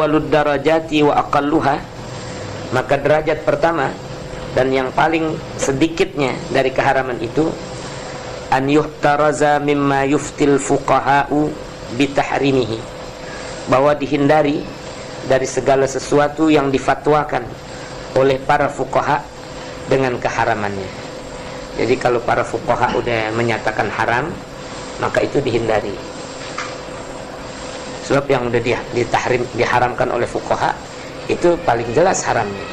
awwalud darajati wa aqalluha, maka derajat pertama dan yang paling sedikitnya dari keharaman itu an yuhtaraza mimma yuftil fuqaha'u bitahrimihi, bahwa dihindari dari segala sesuatu yang difatwakan oleh para fuqaha dengan keharamannya. Jadi kalau para fuqaha udah menyatakan haram, maka itu dihindari. Sebab yang udah diharamkan oleh fuqaha itu paling jelas haramnya.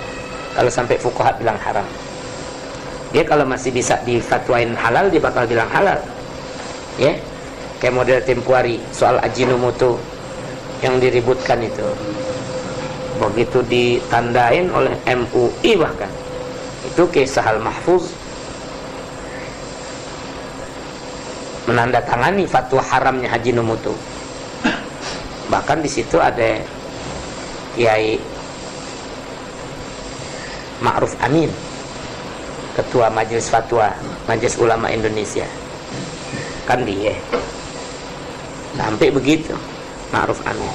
Kalau sampai fuqaha bilang haram, dia kalau masih bisa difatwain halal, dia bakal bilang halal. Ya, kayak model tempo hari soal Ajinomoto yang diributkan itu, begitu ditandain oleh MUI, bahkan itu Kisah Al-Mahfuz menandatangani fatwa haramnya Ajinomoto. Bahkan di situ ada Kiai Ma'ruf Amin, Ketua Majelis Fatwa Majelis Ulama Indonesia, kan dia sampai begitu. Ma'ruf Amin,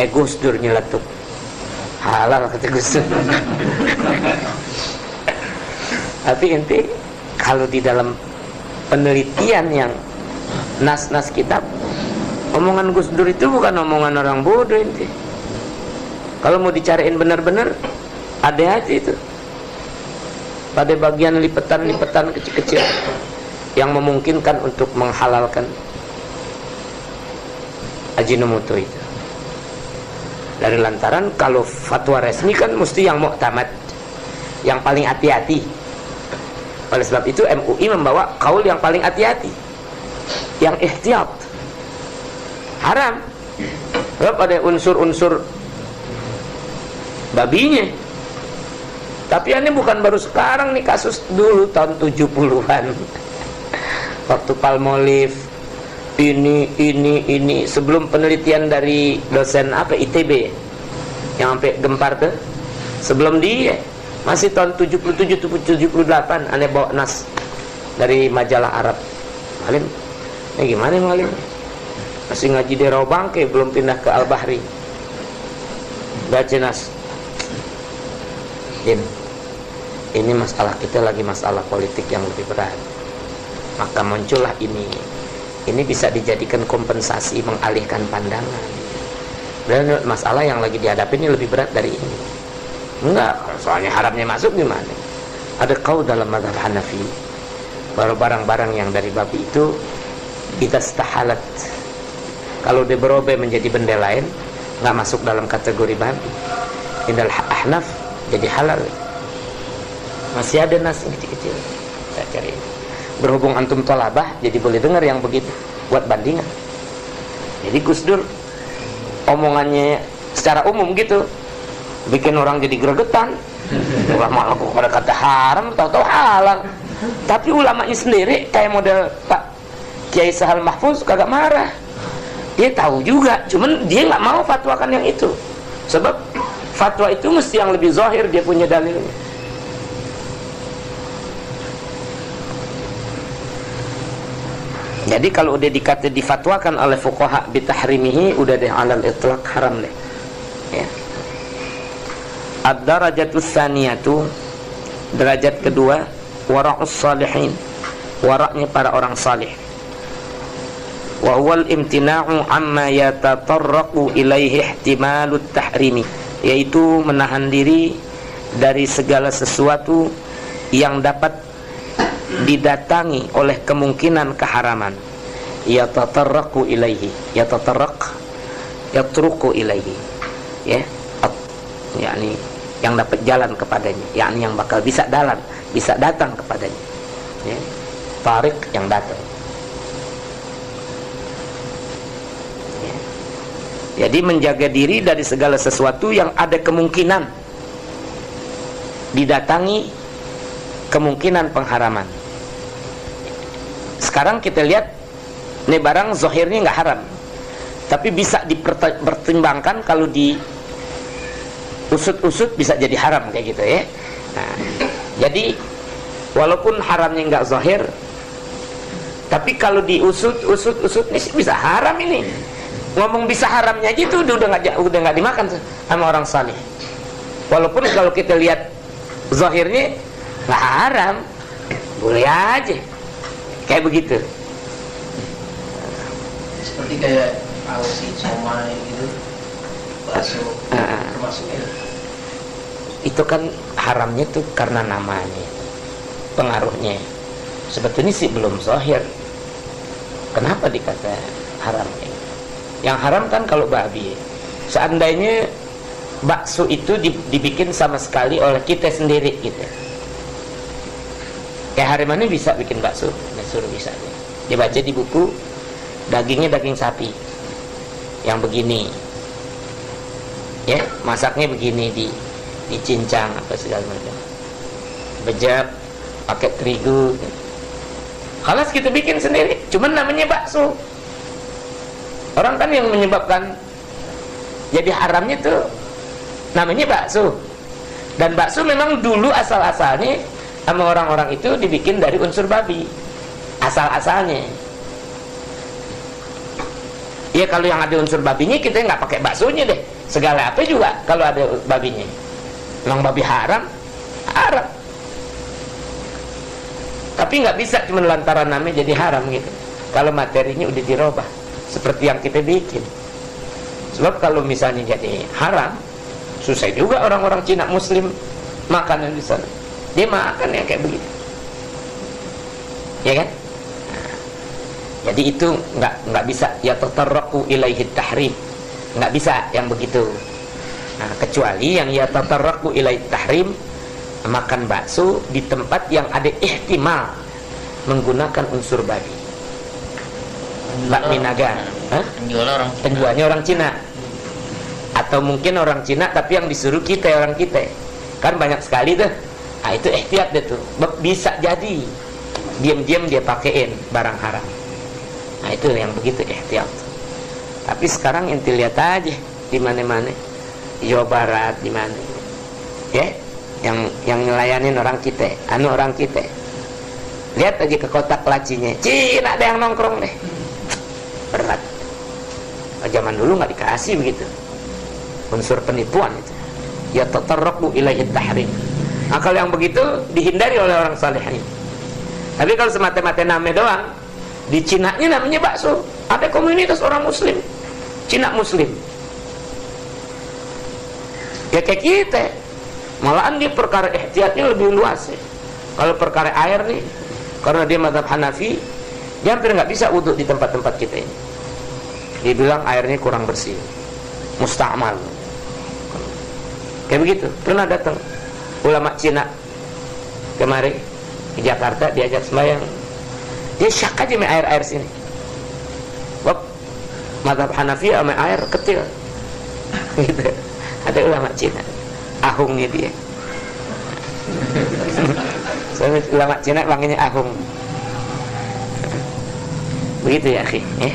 Gus Dur nyeletuk halal kata Gus Dur. Tapi inti kalau di dalam penelitian yang nas-nas kitab, omongan Gus Dur itu bukan omongan orang bodoh inti. Kalau mau dicariin benar-benar, ada aja itu pada bagian lipetan-lipetan kecil-kecil yang memungkinkan untuk menghalalkan Ajinomoto itu. Dari lantaran kalau fatwa resmi kan mesti yang muktamad, yang paling hati-hati. Oleh sebab itu MUI membawa kaul yang paling hati-hati, yang ihtiyat. Haram. Sebab ada unsur-unsur babinya. Tapi ini bukan baru sekarang nih, kasus dulu tahun 70-an. Waktu Palmolive ini sebelum penelitian dari dosen ITB yang sampai gempar tuh, sebelum dia masih tahun 77-78 aneh bawa nas dari majalah Arab. Malim, ini gimana Malim? Masih ngaji di Rawabangke, belum pindah ke Al-Bahri. Baca nas. Ini masalah kita lagi masalah politik yang lebih berat. Maka muncullah ini bisa dijadikan kompensasi mengalihkan pandangan. Dan masalah yang lagi dihadapi ini lebih berat dari ini. Enggak, soalnya haramnya masuk gimana? Ada qaul dalam mazhab Hanafi, baru barang-barang yang dari babi itu kita istahalat, kalau dia berubah menjadi benda lain, nggak masuk dalam kategori babi. Indal Ahnaf jadi halal. Masih ada nas kecil-kecil. Saya cari. Berhubung antum tolabah, jadi boleh dengar yang begitu buat bandingan. Jadi Gus Dur omongannya secara umum gitu bikin orang jadi gregetan. Ulama kok pada kata haram, tahu-tahu halal. Tapi ulamanya sendiri kayak model Pak Kiai Sahal Mahfuz kagak marah. Dia tahu juga, cuman dia nggak mau fatwakan yang itu. Sebab fatwa itu mesti yang lebih zahir, dia punya dalilnya. Jadi kalau udah dikata difatwakan oleh fuqaha bitahrimihi, udah deh alal itlaq haram deh. Ya. Ad-darajatus tsaniyatu, derajat kedua, wara'us salihin, waraknya para orang salih. Wa huwal imtina'u amma yatatarraqu ilaihi ihtimalut tahrimi, yaitu menahan diri dari segala sesuatu yang dapat didatangi oleh kemungkinan keharaman. Yatatarraqu ilaihi, yatruqu ilaihi, ya, yakni yang dapat jalan kepadanya, yakni yang bakal bisa datang kepadanya, ya, tarik yang datang, ya. Jadi menjaga diri dari segala sesuatu yang ada kemungkinan didatangi kemungkinan pengharaman. Sekarang kita lihat ini barang zahirnya nggak haram, tapi bisa dipertimbangkan kalau di usut-usut bisa jadi haram kayak gitu ya. Nah, jadi walaupun haramnya nggak zahir, tapi kalau di usut ini bisa haram ini. ngomong bisa haramnya aja itu udah nggak dimakan sama orang saleh. Walaupun kalau kita lihat zahirnya nggak haram, boleh aja kayak begitu. Seperti kayak alsi, somai gitu, bakso, termasuknya. Itu kan haramnya tuh karena namanya, pengaruhnya. Sebetulnya sih belum zahir. Kenapa dikata haram? Yang haram kan kalau babi. Seandainya bakso itu dibikin sama sekali oleh kita sendiri gitu. Kayak Harimani bisa bikin bakso, suruh bisa. Dia baca di buku, dagingnya daging sapi yang begini, ya masaknya begini, dicincang apa segala macam, bejak pakai terigu. Halas kita bikin sendiri, cuman namanya bakso. Orang kan yang menyebabkan jadi haramnya tuh namanya bakso. Dan bakso memang dulu asal-asalnya sama orang-orang itu dibikin dari unsur babi, asal-asalnya. Ya kalau yang ada unsur babinya kita nggak pakai baksonya deh. Segala apa juga kalau ada babinya. Memang babi haram, haram. Tapi nggak bisa cuma lantaran namanya jadi haram gitu. Kalau materinya udah dirubah seperti yang kita bikin. Sebab kalau misalnya jadi haram, susah juga orang-orang Cina Muslim makanan di sana. Dia makan yang kayak begitu, ya kan? Nah, jadi itu nggak bisa ya tatarraqu ilaihi tahrim, nggak bisa yang begitu. Nah, kecuali yang ya tatarraqu ilaihi tahrim, makan bakso di tempat yang ada ihtimal menggunakan unsur babi. Bakmi naga, penjualnya orang Cina, atau mungkin orang Cina tapi yang disuruh kita orang kita, kan banyak sekali tuh. Nah, itu ihtiyat deh tuh, bisa jadi diam-diam dia pakein barang haram. Nah, itu yang begitu ihtiyat. Tapi sekarang ente lihat aja di mana-mana, Jawa Barat di mana, ya, yang ngelayanin orang kita, orang kita. Lihat aja ke kotak lacinya, Cina ada yang nongkrong deh, berat. Zaman dulu nggak dikasih begitu, unsur penipuan itu. Ya tatarraqu ilaihi tahrim. Nah, kalau yang begitu dihindari oleh orang saleh ini. Tapi kalau semata-mata nama doang, di Cina-nya namanya bakso. Ada komunitas orang Muslim, Cina Muslim. Ya kayak kita. Malahan dia perkara ihtiyatnya lebih luas ya. Kalau perkara air nih, karena dia mazhab Hanafi, dia hampir nggak bisa wudhu di tempat-tempat kita ini. Dia bilang airnya kurang bersih, musta'mal. Kayak begitu. Pernah datang ulama Cina kemari di Jakarta, diajak sembahyang, dia syak aja main air sini. Wah, mazhab Hanafi sama air kecil gitu. Ada ulama Cina, ahungnya dia. Ulama Cina panggilnya ahung. Begitu ya akhi, ya.